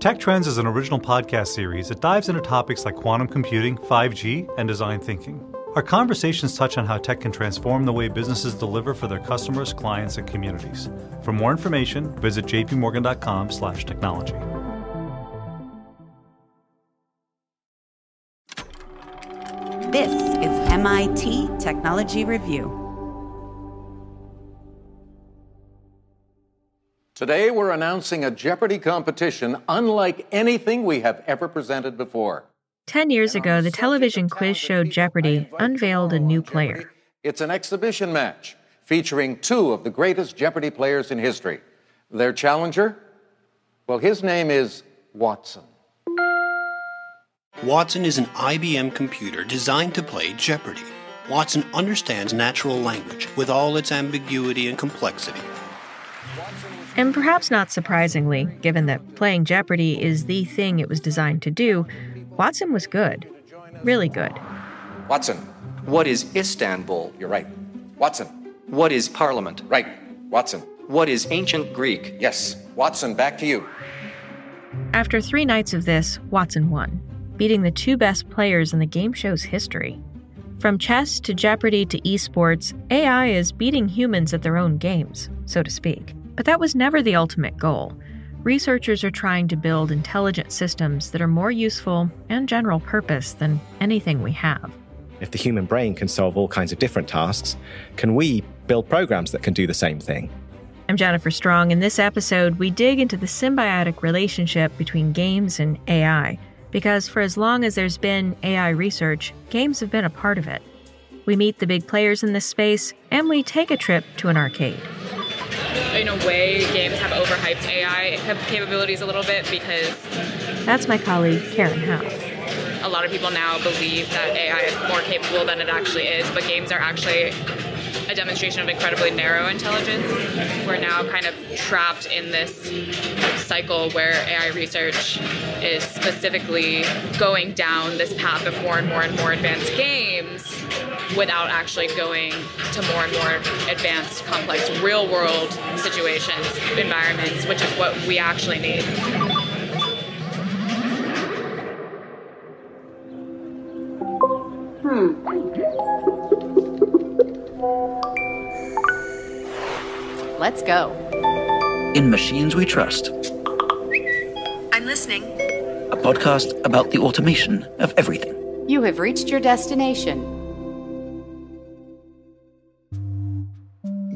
Tech Trends is an original podcast series that dives into topics like quantum computing, 5G, and design thinking. Our conversations touch on how tech can transform the way businesses deliver for their customers, clients, and communities. For more information, visit jpmorgan.com/technology. This is MIT Technology Review. Today, we're announcing a Jeopardy competition unlike anything we have ever presented before. 10 years ago, the television quiz show Jeopardy unveiled a new player. It's an exhibition match featuring two of the greatest Jeopardy players in history. Their challenger? Well, his name is Watson. Watson is an IBM computer designed to play Jeopardy. Watson understands natural language with all its ambiguity and complexity. And perhaps not surprisingly, given that playing Jeopardy is the thing it was designed to do, Watson was good. Really good. Watson. What is Istanbul? You're right. Watson. What is Parliament? Right. Watson. What is ancient Greek? Yes. Watson, back to you. After 3 nights of this, Watson won, beating the 2 best players in the game show's history. From chess to Jeopardy to esports, AI is beating humans at their own games, so to speak. But that was never the ultimate goal. Researchers are trying to build intelligent systems that are more useful and general purpose than anything we have. If the human brain can solve all kinds of different tasks, can we build programs that can do the same thing? I'm Jennifer Strong. In this episode, we dig into the symbiotic relationship between games and AI, because for as long as there's been AI research, games have been a part of it. We meet the big players in this space, and we take a trip to an arcade. In a way, games have overhyped AI capabilities a little bit because... That's my colleague, Karen Howe. A lot of people now believe that AI is more capable than it actually is, but games are actually a demonstration of incredibly narrow intelligence. We're now kind of trapped in this cycle where AI research is specifically going down this path of more and more and more advanced games without actually going to more and more advanced, complex, real-world situations, environments, which is what we actually need. Let's go. In Machines We Trust. I'm listening. A podcast about the automation of everything. You have reached your destination.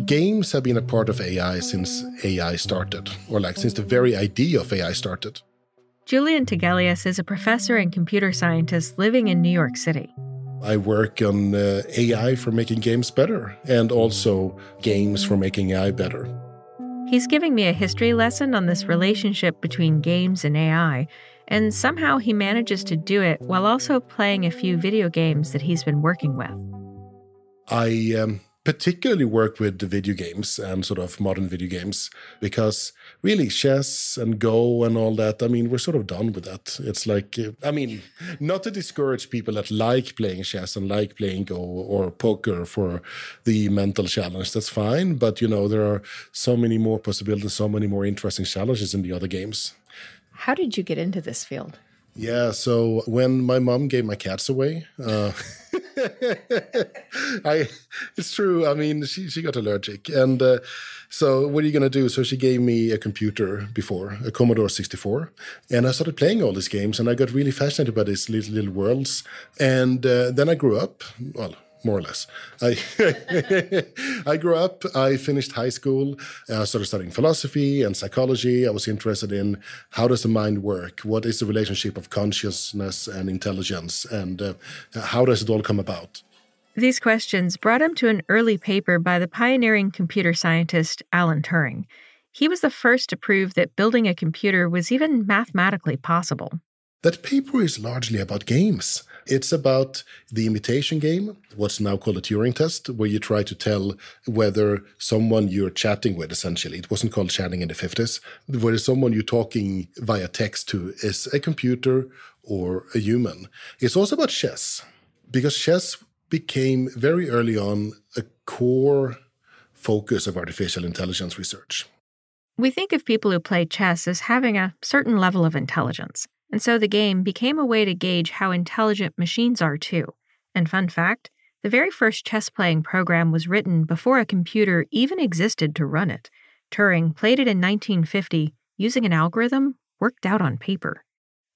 Games have been a part of AI since AI started, or since the very idea of AI started. Julian Tagelias is a professor and computer scientist living in New York City. I work on AI for making games better, and also games for making AI better. He's giving me a history lesson on this relationship between games and AI, and somehow he manages to do it while also playing a few video games that he's been working with. I particularly work with the video games and sort of modern video games because really chess and Go and all that, we're sort of done with that. It's not to discourage people that like playing chess and like playing Go or poker for the mental challenge. That's fine. But, there are so many more possibilities, so many more interesting challenges in the other games. How did you get into this field? Yeah, so when my mom gave my cats away, it's true. She got allergic. And so what are you going to do? So she gave me a computer before, a Commodore 64. And I started playing all these games. And I got really fascinated by these little worlds. And then I grew up, well, more or less. I grew up, I finished high school, I started studying philosophy and psychology. I was interested in how does the mind work? What is the relationship of consciousness and intelligence? And how does it all come about? These questions brought him to an early paper by the pioneering computer scientist Alan Turing. He was the first to prove that building a computer was even mathematically possible. That paper is largely about games. It's about the imitation game, what's now called a Turing test, where you try to tell whether someone you're chatting with, essentially, it wasn't called chatting in the 50s, whether someone you're talking via text to is a computer or a human. It's also about chess, because chess became very early on a core focus of artificial intelligence research. We think of people who play chess as having a certain level of intelligence, and so the game became a way to gauge how intelligent machines are too. And fun fact, the very first chess-playing program was written before a computer even existed to run it. Turing played it in 1950 using an algorithm worked out on paper.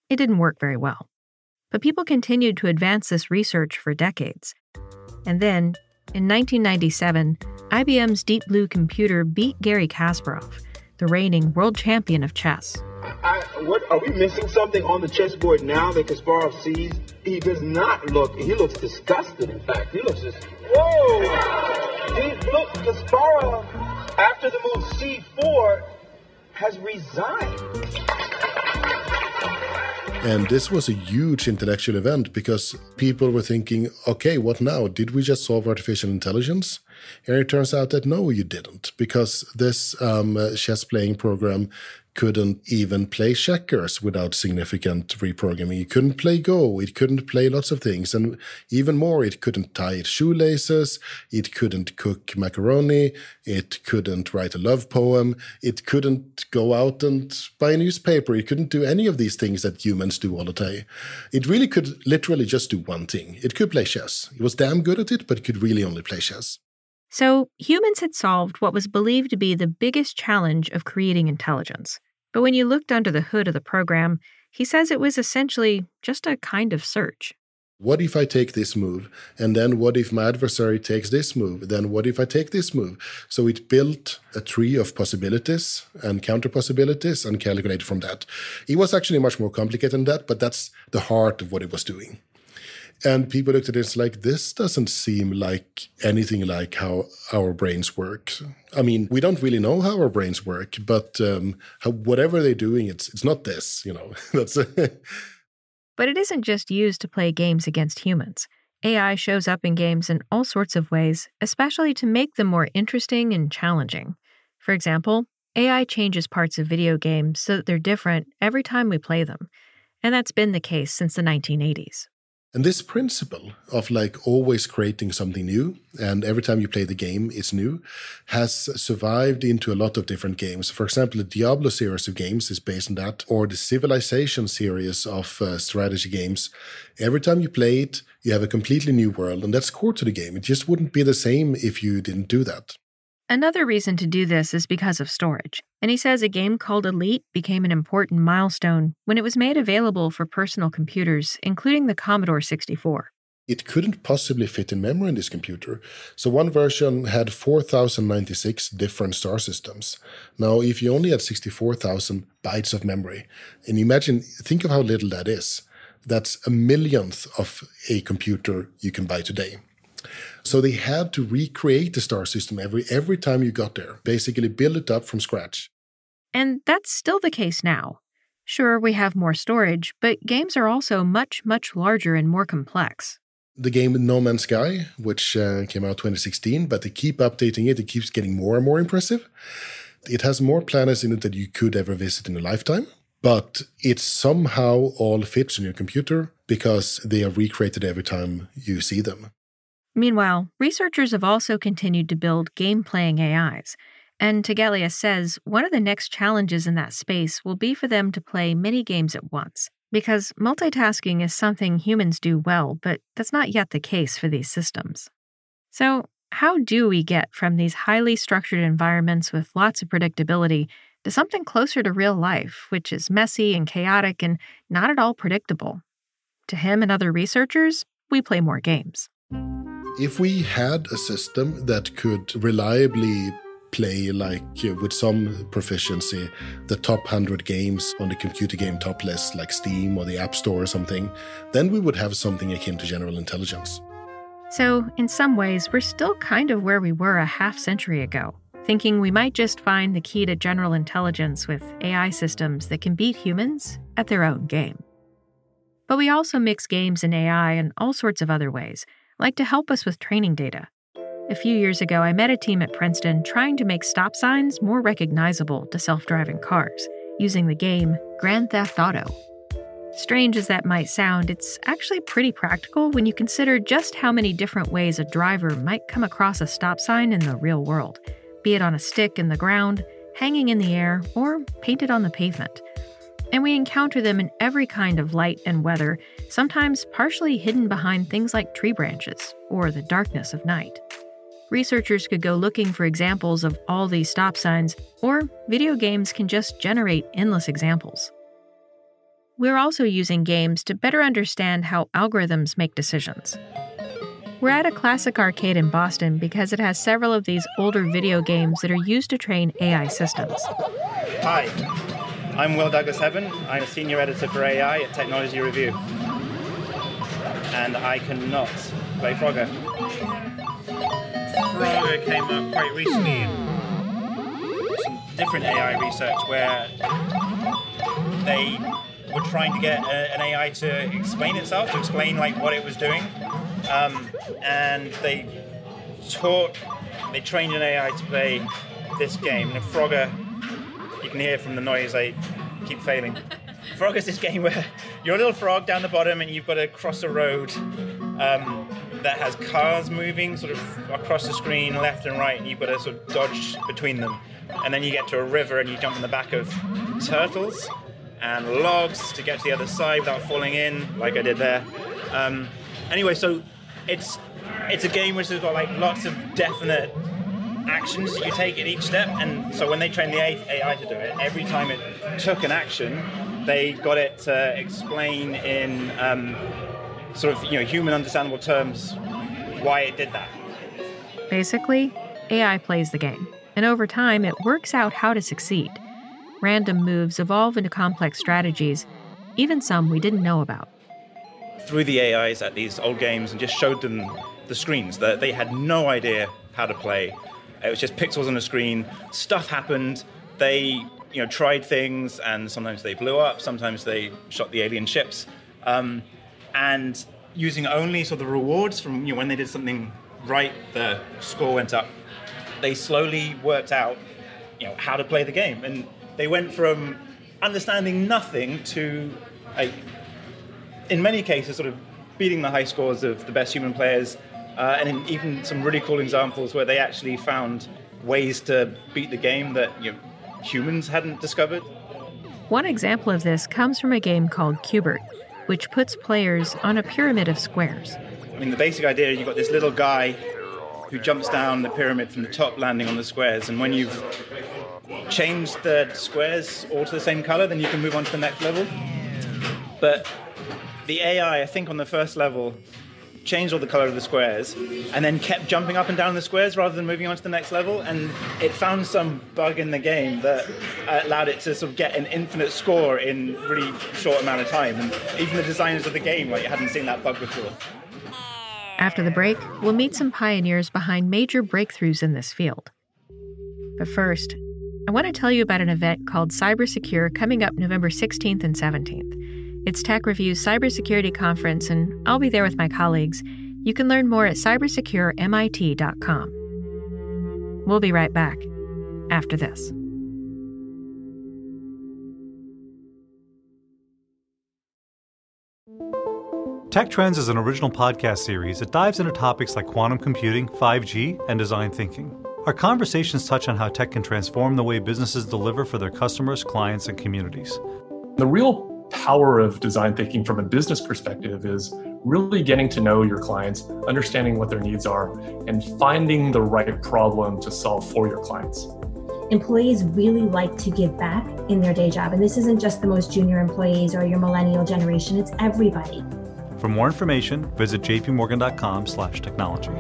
It didn't work very well. But people continued to advance this research for decades. And then, in 1997, IBM's Deep Blue computer beat Garry Kasparov, the reigning world champion of chess. What are we missing something on the chessboard now that Kasparov sees? He does not look, he looks disgusted, in fact. He looks just, whoa! Look, Kasparov, after the move C4, has resigned. And this was a huge intellectual event because people were thinking, okay, what now? Did we just solve artificial intelligence? And it turns out that no, you didn't, because this chess-playing program couldn't even play checkers without significant reprogramming. It couldn't play Go. It couldn't play lots of things. And even more, it couldn't tie its shoelaces. It couldn't cook macaroni. It couldn't write a love poem. It couldn't go out and buy a newspaper. It couldn't do any of these things that humans do all the time. It really could literally just do one thing. It could play chess. It was damn good at it, but it could really only play chess. So humans had solved what was believed to be the biggest challenge of creating intelligence. But when you looked under the hood of the program, he says it was essentially just a kind of search. What if I take this move? And then what if my adversary takes this move? Then what if I take this move? So it built a tree of possibilities and counter possibilities and calculated from that. It was actually much more complicated than that, but that's the heart of what it was doing. And people looked at it like, this doesn't seem like anything like how our brains work. I mean, we don't really know how our brains work, but whatever they're doing, it's not this, That's But it isn't just used to play games against humans. AI shows up in games in all sorts of ways, especially to make them more interesting and challenging. For example, AI changes parts of video games so that they're different every time we play them. And that's been the case since the 1980s. And this principle of always creating something new, and every time you play the game, it's new, has survived into a lot of different games. For example, the Diablo series of games is based on that, or the Civilization series of strategy games. Every time you play it, you have a completely new world, and that's core to the game. It just wouldn't be the same if you didn't do that. Another reason to do this is because of storage. And he says a game called Elite became an important milestone when it was made available for personal computers, including the Commodore 64. It couldn't possibly fit in memory in this computer. So one version had 4,096 different star systems. Now, if you only had 64,000 bytes of memory, and think of how little that is. That's a millionth of a computer you can buy today. So they had to recreate the star system every time you got there, basically build it up from scratch. And that's still the case now. Sure, we have more storage, but games are also much, much larger and more complex. The game No Man's Sky, which came out 2016, but they keep updating it. It keeps getting more and more impressive. It has more planets in it than you could ever visit in a lifetime. But it somehow all fits on your computer because they are recreated every time you see them. Meanwhile, researchers have also continued to build game-playing AIs, and Tagelias says one of the next challenges in that space will be for them to play many games at once, because multitasking is something humans do well, but that's not yet the case for these systems. So, how do we get from these highly structured environments with lots of predictability to something closer to real life, which is messy and chaotic and not at all predictable? To him and other researchers, we play more games. If we had a system that could reliably play, with some proficiency, the top 100 games on the computer game top list, like Steam or the App Store or something, then we would have something akin to general intelligence. So, in some ways, we're still kind of where we were a half-century ago, thinking we might just find the key to general intelligence with AI systems that can beat humans at their own game. But we also mix games and AI in all sorts of other ways, like to help us with training data. A few years ago, I met a team at Princeton trying to make stop signs more recognizable to self-driving cars, using the game Grand Theft Auto. Strange as that might sound, it's actually pretty practical when you consider just how many different ways a driver might come across a stop sign in the real world, be it on a stick in the ground, hanging in the air, or painted on the pavement. And we encounter them in every kind of light and weather, sometimes partially hidden behind things like tree branches or the darkness of night. Researchers could go looking for examples of all these stop signs, or video games can just generate endless examples. We're also using games to better understand how algorithms make decisions. We're at a classic arcade in Boston because it has several of these older video games that are used to train AI systems. Hi, I'm Will Douglas Heaven. I'm a senior editor for AI at Technology Review. And I cannot play Frogger. Frogger came up quite recently in some different AI research where they were trying to get an AI to explain itself, to explain like what it was doing. And they trained an AI to play this game. And Frogger, you can hear from the noise I keep failing. Frogger is this game where you're a little frog down the bottom and you've got to cross a road that has cars moving sort of across the screen left and right, and you've got to sort of dodge between them. And then you get to a river and you jump on the back of turtles and logs to get to the other side without falling in, like I did there. Anyway, so it's a game which has got like lots of definite actions that you take at each step, and so when they trained the AI to do it, every time it took an action, they got it to explain in sort of human understandable terms why it did that. Basically, AI plays the game, and over time it works out how to succeed. Random moves evolve into complex strategies, even some we didn't know about. Threw the AIs at these old games and just showed them the screens. That they had no idea how to play. It was just pixels on the screen. Stuff happened. They tried things, and sometimes they blew up. Sometimes they shot the alien ships. And using only sort of the rewards from when they did something right, the score went up. They slowly worked out how to play the game, and they went from understanding nothing to in many cases, sort of beating the high scores of the best human players, and in even some really cool examples where they actually found ways to beat the game that humans hadn't discovered. One example of this comes from a game called Qbert, which puts players on a pyramid of squares. I mean, the basic idea is you've got this little guy who jumps down the pyramid from the top, landing on the squares, and when you've changed the squares all to the same color, then you can move on to the next level. But the AI, I think on the first level, changed all the color of the squares and then kept jumping up and down the squares rather than moving on to the next level, and it found some bug in the game that allowed it to sort of get an infinite score in a really short amount of time, and even the designers of the game hadn't seen that bug before. After the break, we'll meet some pioneers behind major breakthroughs in this field. But first, I want to tell you about an event called CyberSecure coming up November 16th and 17th. It's Tech Review's cybersecurity conference, and I'll be there with my colleagues. You can learn more at cybersecuremit.com. We'll be right back after this. Tech Trends is an original podcast series that dives into topics like quantum computing, 5G, and design thinking. Our conversations touch on how tech can transform the way businesses deliver for their customers, clients, and communities. The real power of design thinking from a business perspective is really getting to know your clients, understanding what their needs are, and finding the right problem to solve for your clients. Employees really like to give back in their day job, and this isn't just the most junior employees or your millennial generation, it's everybody. For more information, visit jpmorgan.com/technology.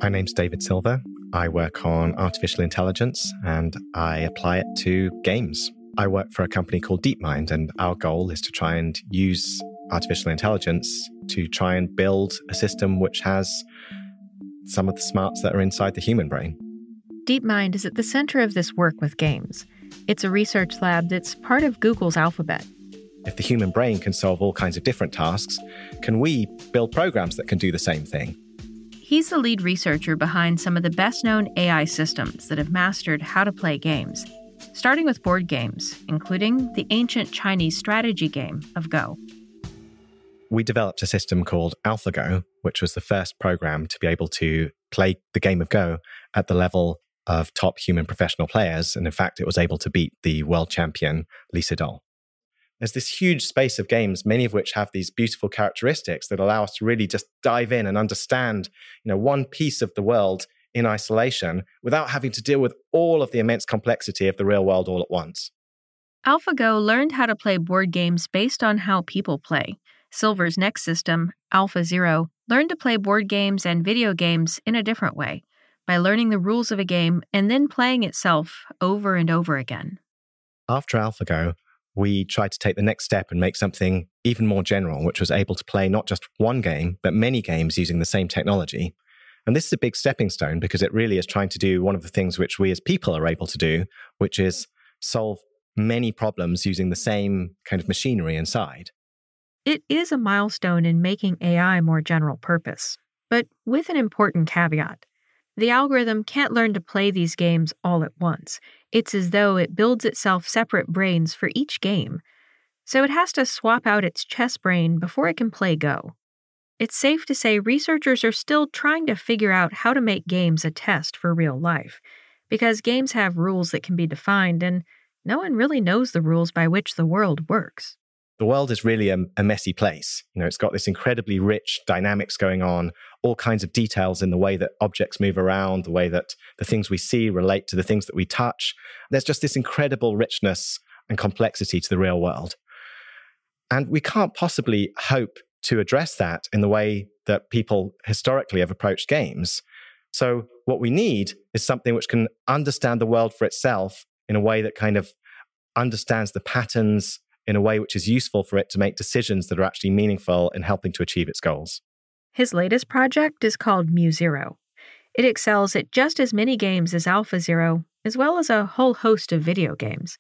My name's David Silver. I work on artificial intelligence and I apply it to games. I work for a company called DeepMind, and our goal is to try and use artificial intelligence to try and build a system which has some of the smarts that are inside the human brain. DeepMind is at the center of this work with games. It's a research lab that's part of Google's Alphabet. If the human brain can solve all kinds of different tasks, can we build programs that can do the same thing? He's the lead researcher behind some of the best-known AI systems that have mastered how to play games. starting with board games, including the ancient Chinese strategy game of Go. We developed a system called AlphaGo, which was the first program to be able to play the game of Go at the level of top human professional players. And in fact, it was able to beat the world champion, Lisa Doll. There's this huge space of games, many of which have these beautiful characteristics that allow us to really just dive in and understand, one piece of the world in isolation without having to deal with all of the immense complexity of the real world all at once. AlphaGo learned how to play board games based on how people play. Silver's next system, AlphaZero, learned to play board games and video games in a different way, by learning the rules of a game and then playing itself over and over again. After AlphaGo, we tried to take the next step and make something even more general, which was able to play not just one game, but many games using the same technology. And this is a big stepping stone because it really is trying to do one of the things which we as people are able to do, which is solve many problems using the same kind of machinery inside. It is a milestone in making AI more general purpose, but with an important caveat. The algorithm can't learn to play these games all at once. It's as though it builds itself separate brains for each game. So it has to swap out its chess brain before it can play Go. It's safe to say researchers are still trying to figure out how to make games a test for real life, because games have rules that can be defined, and no one really knows the rules by which the world works. The world is really a messy place. It's got this incredibly rich dynamics going on, all kinds of details in the way that objects move around, the way that the things we see relate to the things that we touch. There's just this incredible richness and complexity to the real world. And we can't possibly hope to address that in the way that people historically have approached games. So what we need is something which can understand the world for itself in a way that kind of understands the patterns in a way which is useful for it to make decisions that are actually meaningful in helping to achieve its goals. His latest project is called MuZero. It excels at just as many games as AlphaZero, as well as a whole host of video games.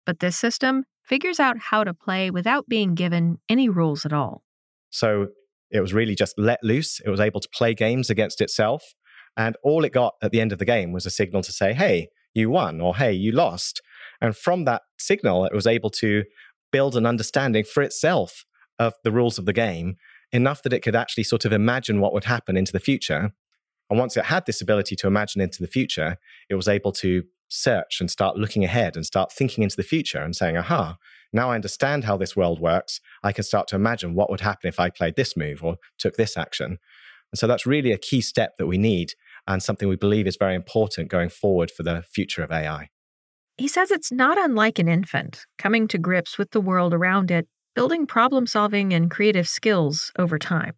But this system figures out how to play without being given any rules at all. So it was really just let loose. It was able to play games against itself. And all it got at the end of the game was a signal to say, hey, you won, or hey, you lost. And from that signal, it was able to build an understanding for itself of the rules of the game, enough that it could actually sort of imagine what would happen into the future. And once it had this ability to imagine into the future, it was able to search and start looking ahead and start thinking into the future and saying, aha, now I understand how this world works. I can start to imagine what would happen if I played this move or took this action. And so that's really a key step that we need and something we believe is very important going forward for the future of AI. He says it's not unlike an infant, coming to grips with the world around it, building problem-solving and creative skills over time.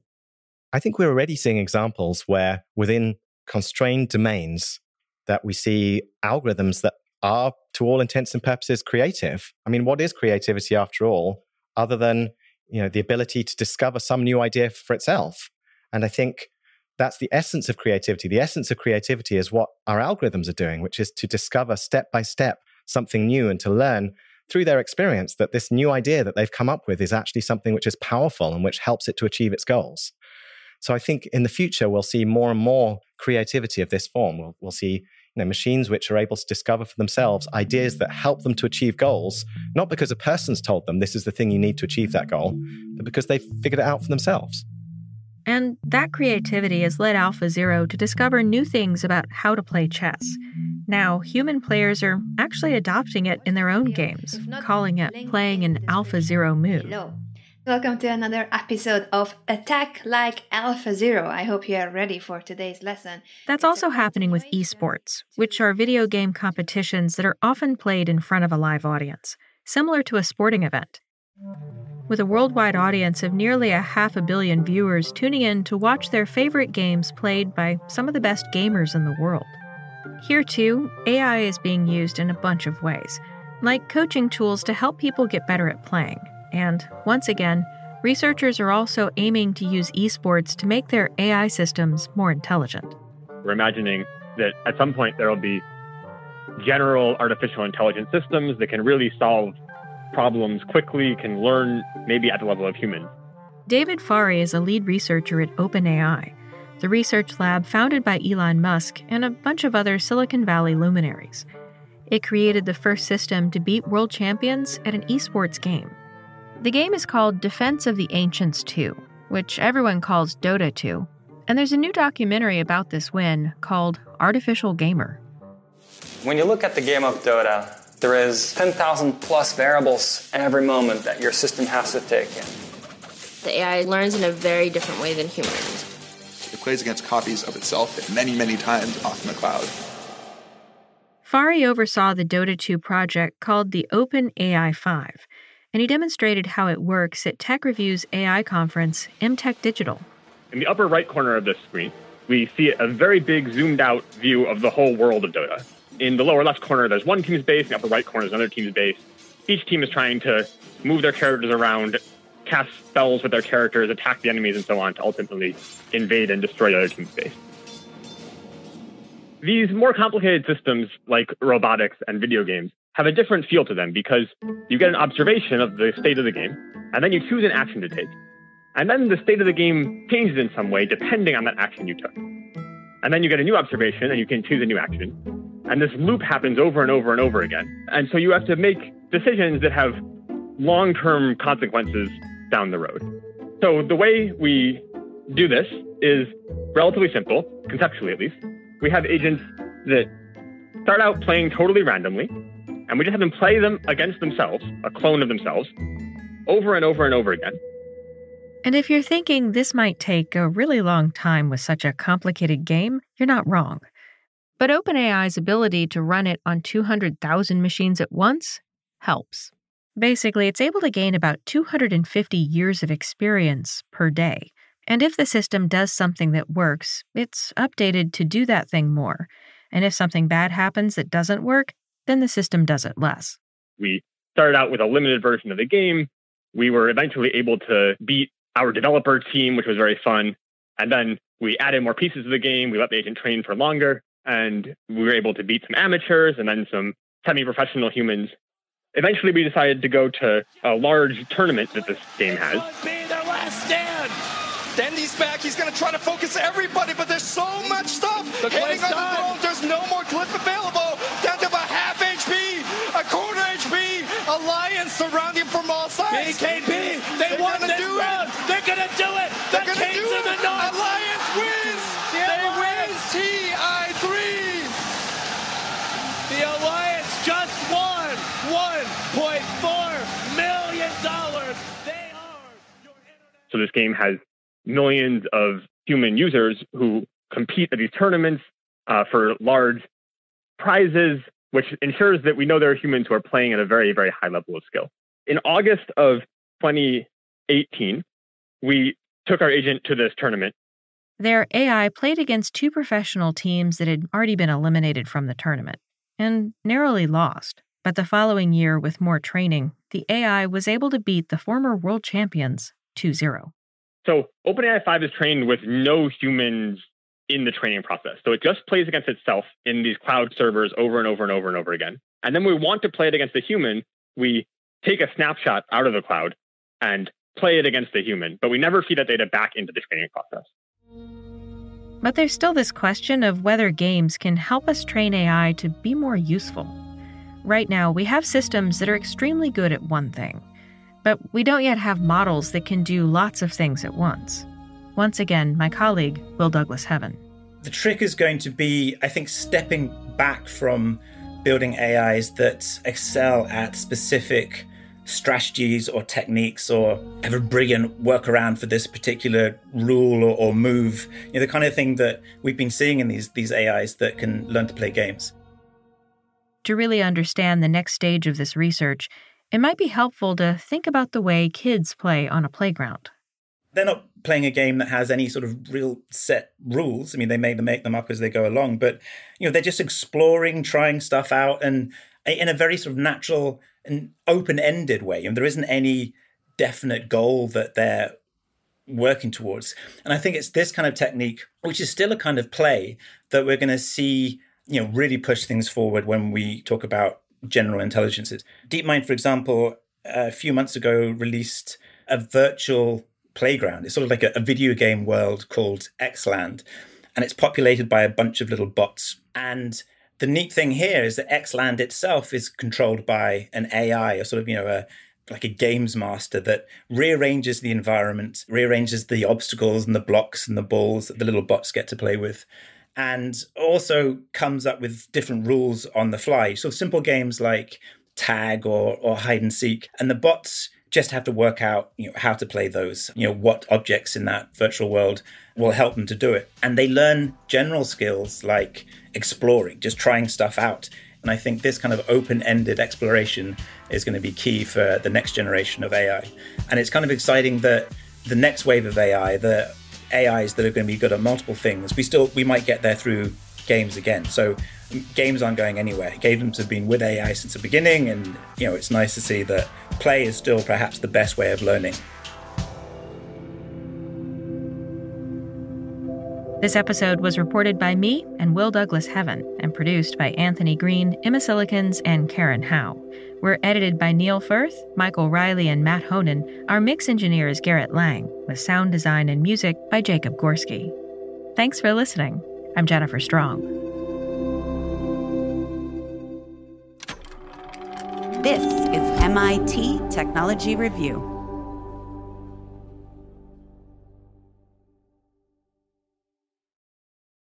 I think we're already seeing examples where within constrained domains that we see algorithms that are, to all intents and purposes, creative. I mean, what is creativity after all, other than, the ability to discover some new idea for itself? And I think that's the essence of creativity. The essence of creativity is what our algorithms are doing, which is to discover step by step something new and to learn through their experience that this new idea that they've come up with is actually something which is powerful and which helps it to achieve its goals. So I think in the future, we'll see more and more creativity of this form. We'll see machines which are able to discover for themselves ideas that help them to achieve goals, not because a person's told them this is the thing you need to achieve that goal, but because they've figured it out for themselves. And that creativity has led AlphaZero to discover new things about how to play chess. Now, human players are actually adopting it in their own games, calling it playing an AlphaZero move. Welcome to another episode of Attack Like AlphaZero. I hope you are ready for today's lesson. That's also happening with Esports, which are video game competitions that are often played in front of a live audience, similar to a sporting event. With a worldwide audience of nearly 500 million viewers tuning in to watch their favorite games played by some of the best gamers in the world. Here, too, AI is being used in a bunch of ways, like coaching tools to help people get better at playing. And, once again, researchers are also aiming to use esports to make their AI systems more intelligent. We're imagining that at some point there will be general artificial intelligence systems that can really solve problems quickly, can learn maybe at the level of humans. David Fari is a lead researcher at OpenAI, the research lab founded by Elon Musk and a bunch of other Silicon Valley luminaries. It created the first system to beat world champions at an esports game. The game is called Defense of the Ancients 2, which everyone calls Dota 2, and there's a new documentary about this win called Artificial Gamer. When you look at the game of Dota, there is 10,000 plus variables every moment that your system has to take in. The AI learns in a very different way than humans. It plays against copies of itself many, many times off in the cloud. Fari oversaw the Dota 2 project called the Open AI 5, and he demonstrated how it works at Tech Review's AI conference, MTech Digital. In the upper right corner of this screen, we see a very big zoomed out view of the whole world of Dota. In the lower left corner, there's one team's base. In the upper right corner is another team's base. Each team is trying to move their characters around, cast spells with their characters, attack the enemies, and so on to ultimately invade and destroy the other team's base. These more complicated systems, like robotics and video games, have a different feel to them because you get an observation of the state of the game, and then you choose an action to take. And then the state of the game changes in some way depending on that action you took. And then you get a new observation and you can choose a new action. And this loop happens over and over and over again. And so you have to make decisions that have long-term consequences down the road. So the way we do this is relatively simple, conceptually at least. We have agents that start out playing totally randomly, and we just have them play them against themselves, a clone of themselves, over and over and over again. And if you're thinking this might take a really long time with such a complicated game, you're not wrong. But OpenAI's ability to run it on 200,000 machines at once helps. Basically, it's able to gain about 250 years of experience per day. And if the system does something that works, it's updated to do that thing more. And if something bad happens that doesn't work, then the system does it less. We started out with a limited version of the game. We were eventually able to beat our developer team, which was very fun. And then we added more pieces of the game. We let the agent train for longer. And we were able to beat some amateurs and then some semi-professional humans. Eventually, we decided to go to a large tournament that this game has. Be their last stand. Dendy's back. He's going to try to focus everybody, but there's so much stuff hitting on the throne. There's no more clip available. Down to a half HP, a quarter HP. Alliance surrounding from all sides. BKB, they won this round. They're going to do it. They're going to do it. The north. Alliance wins. They win TI3. The Alliance just won $1.4 million. They are your internet. So this game has millions of human users who compete at these tournaments for large prizes, which ensures that we know there are humans who are playing at a very, very high level of skill. In August of 2018, we took our agent to this tournament. Their AI played against two professional teams that had already been eliminated from the tournament and narrowly lost. But the following year, with more training, the AI was able to beat the former world champions 2-0. So OpenAI 5 is trained with no humans in the training process. So it just plays against itself in these cloud servers over and over and over and over again. And then we want to play it against a human. We take a snapshot out of the cloud and play it against a human, but we never feed that data back into the training process. But there's still this question of whether games can help us train AI to be more useful. Right now, we have systems that are extremely good at one thing, but we don't yet have models that can do lots of things at once. Once again, my colleague, Will Douglas Heaven. The trick is going to be, I think, stepping back from building AIs that excel at specific strategies or techniques or have a brilliant workaround for this particular rule or move. You know, the kind of thing that we've been seeing in these AIs that can learn to play games. To really understand the next stage of this research, it might be helpful to think about the way kids play on a playground. They're not playing a game that has any sort of real set rules. I mean, they may make them up as they go along, but they're just exploring, trying stuff out, and in a very sort of natural and open-ended way. There isn't any definite goal that they're working towards. And I think it's this kind of technique, which is still a kind of play, that we're going to see, really push things forward when we talk about general intelligences. DeepMind, for example, a few months ago released a virtual playground. It's sort of like a video game world called Xland, and it's populated by a bunch of little bots. And the neat thing here is that Xland itself is controlled by an AI, or sort of, like a games master that rearranges the environment, rearranges the obstacles and the blocks and the balls that the little bots get to play with, and also comes up with different rules on the fly. So simple games like tag or hide and seek, and the bots just have to work out how to play those, what objects in that virtual world will help them to do it. And they learn general skills like exploring, just trying stuff out. And I think this kind of open-ended exploration is going to be key for the next generation of AI. And it's kind of exciting that the next wave of AI, the AIs that are going to be good at multiple things, we might get there through games again. So games aren't going anywhere. Games have been with AI since the beginning, and it's nice to see that play is still perhaps the best way of learning. This episode was reported by me and Will Douglas Heaven and produced by Anthony Green, Emma Silikans, and Karen Howe. We're edited by Neil Firth, Michael Riley, and Matt Honan. Our mix engineer is Garrett Lang, with sound design and music by Jacob Gorski. Thanks for listening. I'm Jennifer Strong. This is MIT Technology Review.